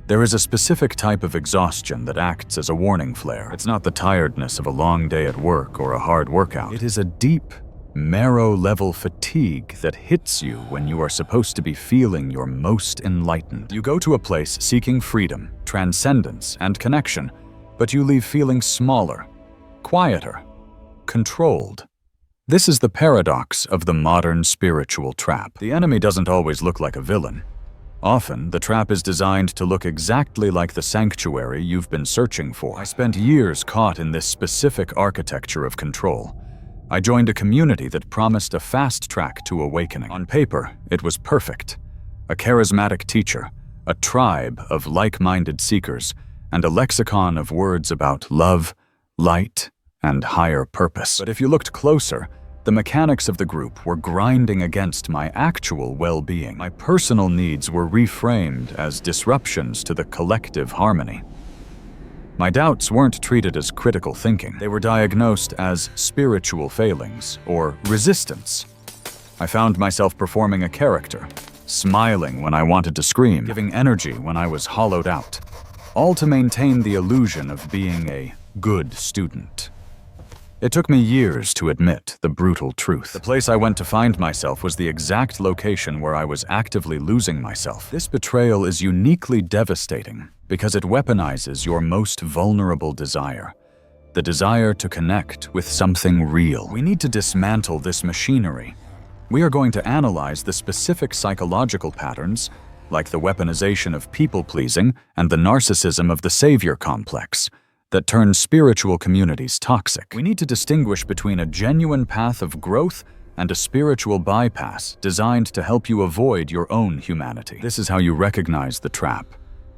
There is a specific type of exhaustion that acts as a warning flare. It's not the tiredness of a long day at work or a hard workout. It is a deep, marrow-level fatigue that hits you when you are supposed to be feeling your most enlightened. You go to a place seeking freedom, transcendence, and connection, but you leave feeling smaller, quieter, controlled. This is the paradox of the modern spiritual trap. The enemy doesn't always look like a villain. Often, the trap is designed to look exactly like the sanctuary you've been searching for. I spent years caught in this specific architecture of control. I joined a community that promised a fast track to awakening. On paper, it was perfect. A charismatic teacher, a tribe of like-minded seekers, and a lexicon of words about love, light, and higher purpose. But if you looked closer, the mechanics of the group were grinding against my actual well-being. My personal needs were reframed as disruptions to the collective harmony. My doubts weren't treated as critical thinking. They were diagnosed as spiritual failings or resistance. I found myself performing a character, smiling when I wanted to scream, giving energy when I was hollowed out, all to maintain the illusion of being a good student. It took me years to admit the brutal truth. The place I went to find myself was the exact location where I was actively losing myself. This betrayal is uniquely devastating because it weaponizes your most vulnerable desire, the desire to connect with something real. We need to dismantle this machinery. We are going to analyze the specific psychological patterns, like the weaponization of people-pleasing and the narcissism of the savior complex, that turn spiritual communities toxic. We need to distinguish between a genuine path of growth and a spiritual bypass designed to help you avoid your own humanity. This is how you recognize the trap,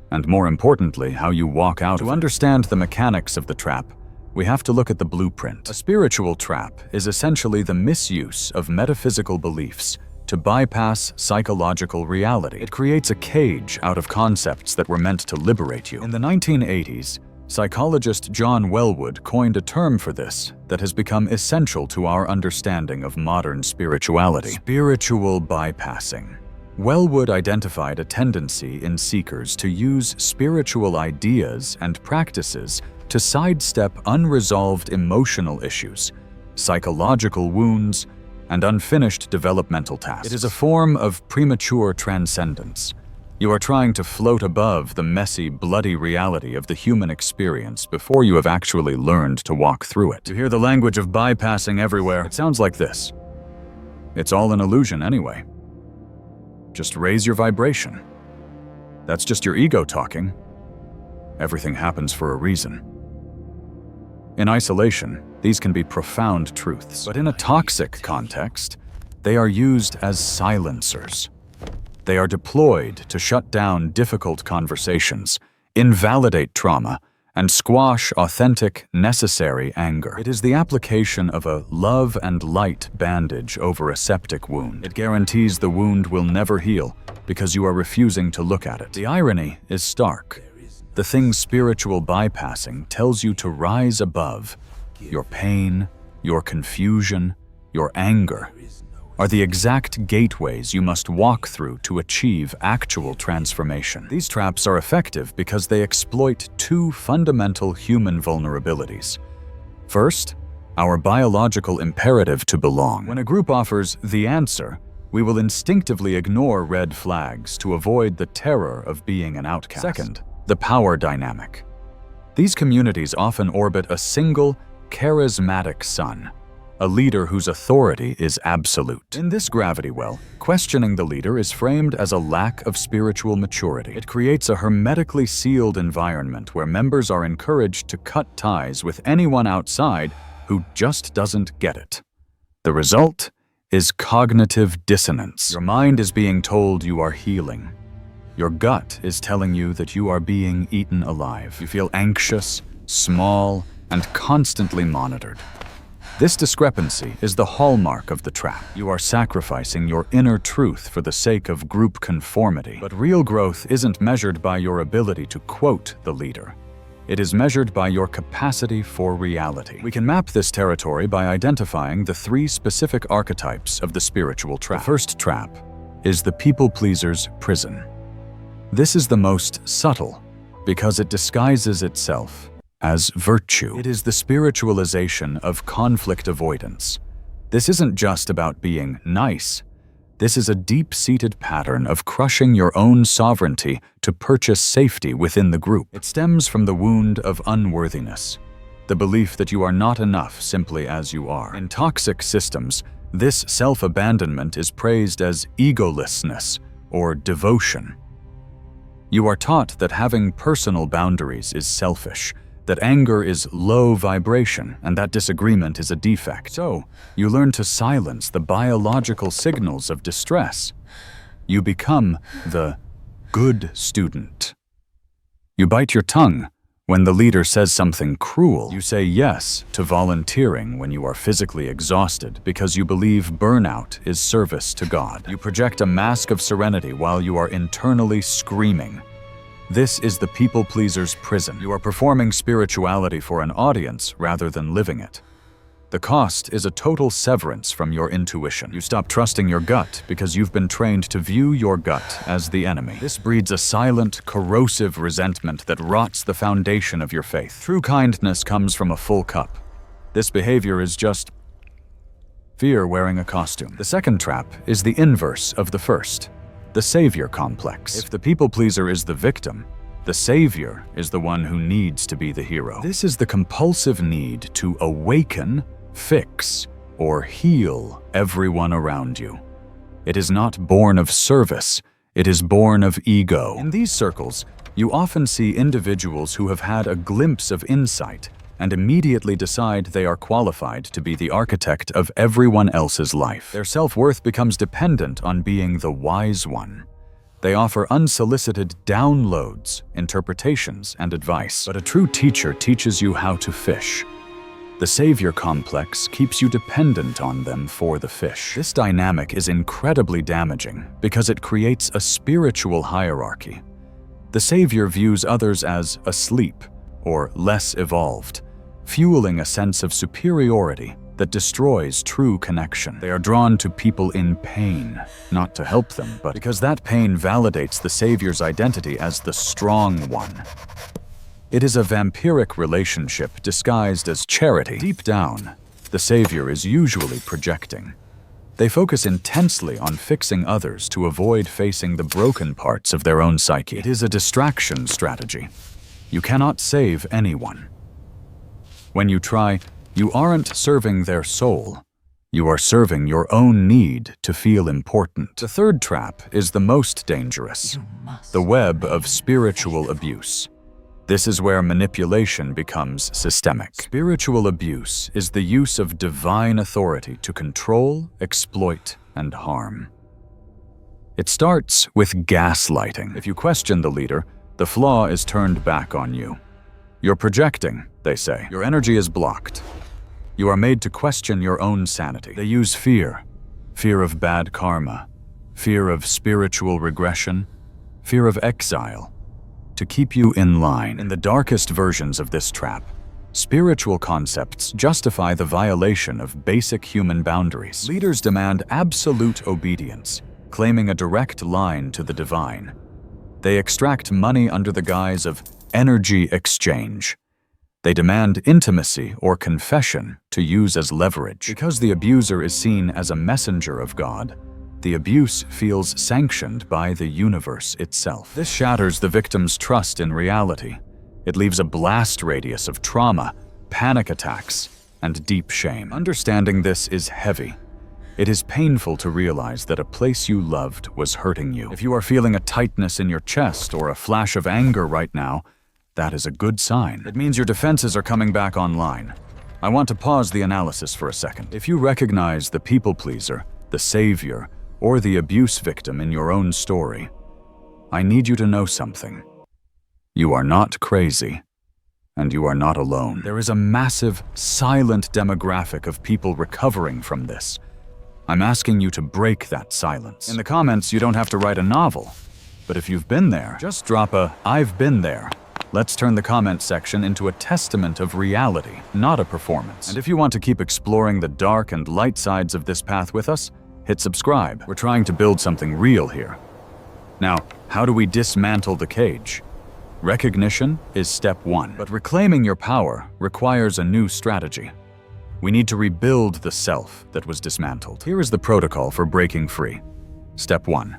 and more importantly, how you walk out of it. To understand the mechanics of the trap, we have to look at the blueprint. A spiritual trap is essentially the misuse of metaphysical beliefs to bypass psychological reality. It creates a cage out of concepts that were meant to liberate you. In the 1980s, psychologist John Wellwood coined a term for this that has become essential to our understanding of modern spirituality: spiritual bypassing. Wellwood identified a tendency in seekers to use spiritual ideas and practices to sidestep unresolved emotional issues, psychological wounds, and unfinished developmental tasks. It is a form of premature transcendence. You are trying to float above the messy, bloody reality of the human experience before you have actually learned to walk through it. You hear the language of bypassing everywhere. It sounds like this: it's all an illusion anyway. Just raise your vibration. That's just your ego talking. Everything happens for a reason. In isolation, these can be profound truths, but in a toxic context, they are used as silencers. They are deployed to shut down difficult conversations, invalidate trauma, and squash authentic, necessary anger. It is the application of a love and light bandage over a septic wound. It guarantees the wound will never heal because you are refusing to look at it. The irony is stark. The thing spiritual bypassing tells you to rise above. Your pain, your confusion, your anger are the exact gateways you must walk through to achieve actual transformation. These traps are effective because they exploit two fundamental human vulnerabilities. First, our biological imperative to belong. When a group offers the answer, we will instinctively ignore red flags to avoid the terror of being an outcast. Second, the power dynamic. These communities often orbit a single, charismatic sun, a leader whose authority is absolute. In this gravity well, questioning the leader is framed as a lack of spiritual maturity. It creates a hermetically sealed environment where members are encouraged to cut ties with anyone outside who just doesn't get it. The result is cognitive dissonance. Your mind is being told you are healing. Your gut is telling you that you are being eaten alive. You feel anxious, small, and constantly monitored. This discrepancy is the hallmark of the trap. You are sacrificing your inner truth for the sake of group conformity. But real growth isn't measured by your ability to quote the leader. It is measured by your capacity for reality. We can map this territory by identifying the three specific archetypes of the spiritual trap. The first trap is the people-pleaser's prison. This is the most subtle because it disguises itself as virtue. It is the spiritualization of conflict avoidance. This isn't just about being nice. This is a deep-seated pattern of crushing your own sovereignty to purchase safety within the group. It stems from the wound of unworthiness, the belief that you are not enough simply as you are. In toxic systems, this self-abandonment is praised as egolessness or devotion. You are taught that having personal boundaries is selfish, that anger is low vibration, and that disagreement is a defect. So, you learn to silence the biological signals of distress. You become the good student. You bite your tongue when the leader says something cruel. You say yes to volunteering when you are physically exhausted because you believe burnout is service to God. You project a mask of serenity while you are internally screaming. This is the people-pleaser's prison. You are performing spirituality for an audience rather than living it. The cost is a total severance from your intuition. You stop trusting your gut because you've been trained to view your gut as the enemy. This breeds a silent, corrosive resentment that rots the foundation of your faith. True kindness comes from a full cup. This behavior is just fear wearing a costume. The second trap is the inverse of the first. The savior complex. If the people-pleaser is the victim, the savior is the one who needs to be the hero. This is the compulsive need to awaken, fix, or heal everyone around you. It is not born of service, it is born of ego. In these circles, you often see individuals who have had a glimpse of insight and immediately decide they are qualified to be the architect of everyone else's life. Their self-worth becomes dependent on being the wise one. They offer unsolicited downloads, interpretations, and advice. But a true teacher teaches you how to fish. The savior complex keeps you dependent on them for the fish. This dynamic is incredibly damaging because it creates a spiritual hierarchy. The savior views others as asleep or less evolved, fueling a sense of superiority that destroys true connection. They are drawn to people in pain, not to help them, but because that pain validates the savior's identity as the strong one. It is a vampiric relationship disguised as charity. Deep down, the savior is usually projecting. They focus intensely on fixing others to avoid facing the broken parts of their own psyche. It is a distraction strategy. You cannot save anyone. When you try, you aren't serving their soul. You are serving your own need to feel important. The third trap is the most dangerous, the web of spiritual abuse. This is where manipulation becomes systemic. Spiritual abuse is the use of divine authority to control, exploit, and harm. It starts with gaslighting. If you question the leader, the flaw is turned back on you. You're projecting, they say. Your energy is blocked. You are made to question your own sanity. They use fear of bad karma, fear of spiritual regression, fear of exile, to keep you in line. In the darkest versions of this trap, spiritual concepts justify the violation of basic human boundaries. Leaders demand absolute obedience, claiming a direct line to the divine. They extract money under the guise of energy exchange. They demand intimacy or confession to use as leverage. Because the abuser is seen as a messenger of God, the abuse feels sanctioned by the universe itself. This shatters the victim's trust in reality. It leaves a blast radius of trauma, panic attacks, and deep shame. Understanding this is heavy. It is painful to realize that a place you loved was hurting you. If you are feeling a tightness in your chest or a flash of anger right now, that is a good sign. It means your defenses are coming back online. I want to pause the analysis for a second. If you recognize the people-pleaser, the savior, or the abuse victim in your own story, I need you to know something. You are not crazy, and you are not alone. There is a massive, silent demographic of people recovering from this. I'm asking you to break that silence. In the comments, you don't have to write a novel, but if you've been there, just drop a "I've been there." Let's turn the comment section into a testament of reality, not a performance. And if you want to keep exploring the dark and light sides of this path with us, hit subscribe. We're trying to build something real here. Now, How do we dismantle the cage? Recognition is step one, but reclaiming your power requires a new strategy. We need to rebuild the self that was dismantled. Here is the protocol for breaking free. Step 1.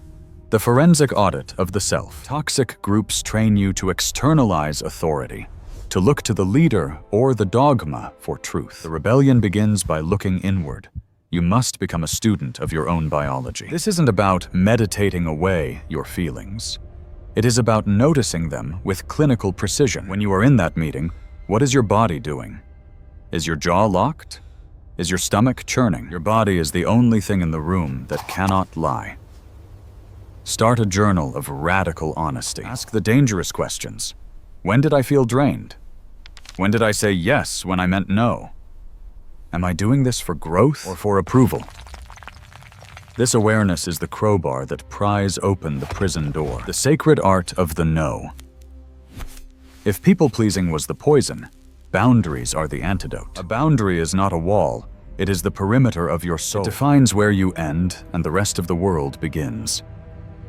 The forensic audit of the self. Toxic groups train you to externalize authority, to look to the leader or the dogma for truth. The rebellion begins by looking inward. You must become a student of your own biology. This isn't about meditating away your feelings. It is about noticing them with clinical precision. When you are in that meeting, what is your body doing? Is your jaw locked? Is your stomach churning? Your body is the only thing in the room that cannot lie. Start a journal of radical honesty. Ask the dangerous questions. When did I feel drained? When did I say yes when I meant no? Am I doing this for growth or for approval? This awareness is the crowbar that pries open the prison door, the sacred art of the no. If people-pleasing was the poison, boundaries are the antidote. A boundary is not a wall, it is the perimeter of your soul. It defines where you end and the rest of the world begins.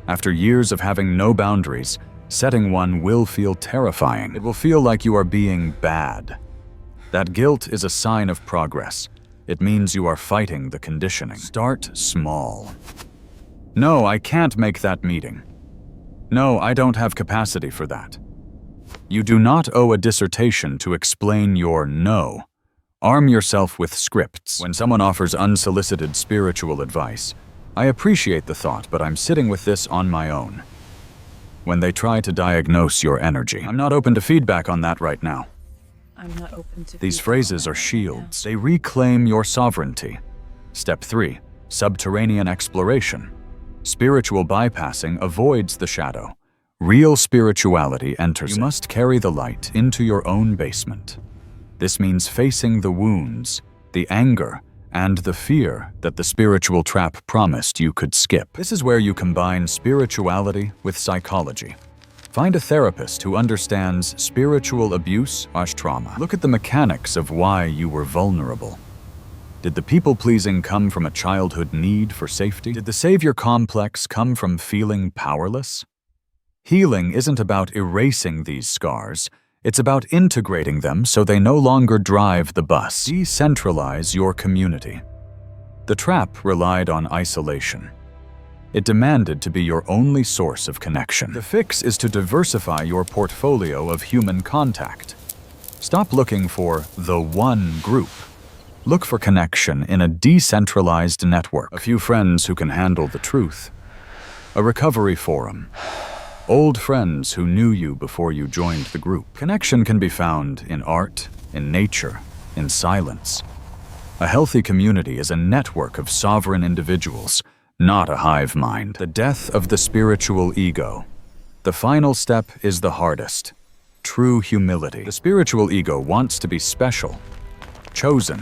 After years of having no boundaries, setting one will feel terrifying. It will feel like you are being bad. That guilt is a sign of progress. It means you are fighting the conditioning. Start small. No, I can't make that meeting. No, I don't have capacity for that. You do not owe a dissertation to explain your no. Arm yourself with scripts. When someone offers unsolicited spiritual advice, I appreciate the thought, but I'm sitting with this on my own. When they try to diagnose your energy, I'm not open to feedback on that right now. I'm not open to These phrases are shields. They reclaim your sovereignty. Step 3. Subterranean exploration. Spiritual bypassing avoids the shadow. Real spirituality enters it. You must carry the light into your own basement. This means facing the wounds, the anger, and the fear that the spiritual trap promised you could skip. This is where you combine spirituality with psychology. Find a therapist who understands spiritual abuse or trauma. Look at the mechanics of why you were vulnerable. Did the people-pleasing come from a childhood need for safety? Did the savior complex come from feeling powerless? Healing isn't about erasing these scars. It's about integrating them so they no longer drive the bus. Decentralize your community. The trap relied on isolation. It demanded to be your only source of connection. The fix is to diversify your portfolio of human contact. Stop looking for the one group. Look for connection in a decentralized network. A few friends who can handle the truth. A recovery forum. Old friends who knew you before you joined the group. Connection can be found in art, in nature, in silence. A healthy community is a network of sovereign individuals, not a hive mind. The death of the spiritual ego. The final step is the hardest. True humility. The spiritual ego wants to be special, chosen,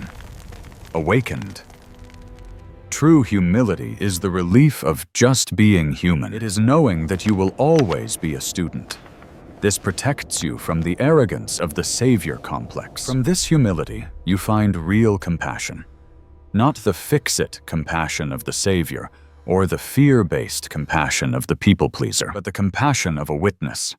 awakened. True humility is the relief of just being human. It is knowing that you will always be a student. This protects you from the arrogance of the savior complex. From this humility, you find real compassion. Not the fix-it compassion of the savior, or the fear-based compassion of the people-pleaser, but the compassion of a witness.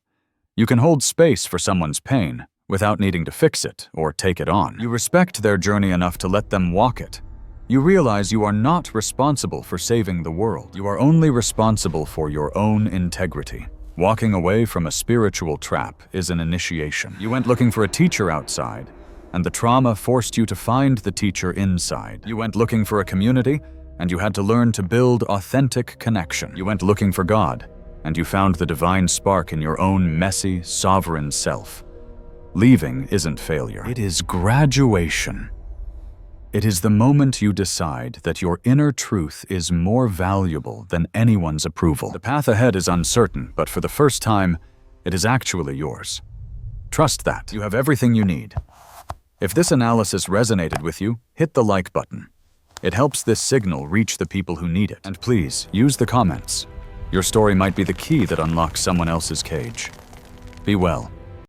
You can hold space for someone's pain without needing to fix it or take it on. You respect their journey enough to let them walk it. You realize you are not responsible for saving the world. You are only responsible for your own integrity. Walking away from a spiritual trap is an initiation. You went looking for a teacher outside, and the trauma forced you to find the teacher inside. You went looking for a community, and you had to learn to build authentic connection. You went looking for God, and you found the divine spark in your own messy, sovereign self. Leaving isn't failure. It is graduation. It is the moment you decide that your inner truth is more valuable than anyone's approval. The path ahead is uncertain, but for the first time, it is actually yours. Trust that. You have everything you need. If this analysis resonated with you, hit the like button. It helps this signal reach the people who need it. And please, use the comments. Your story might be the key that unlocks someone else's cage. Be well.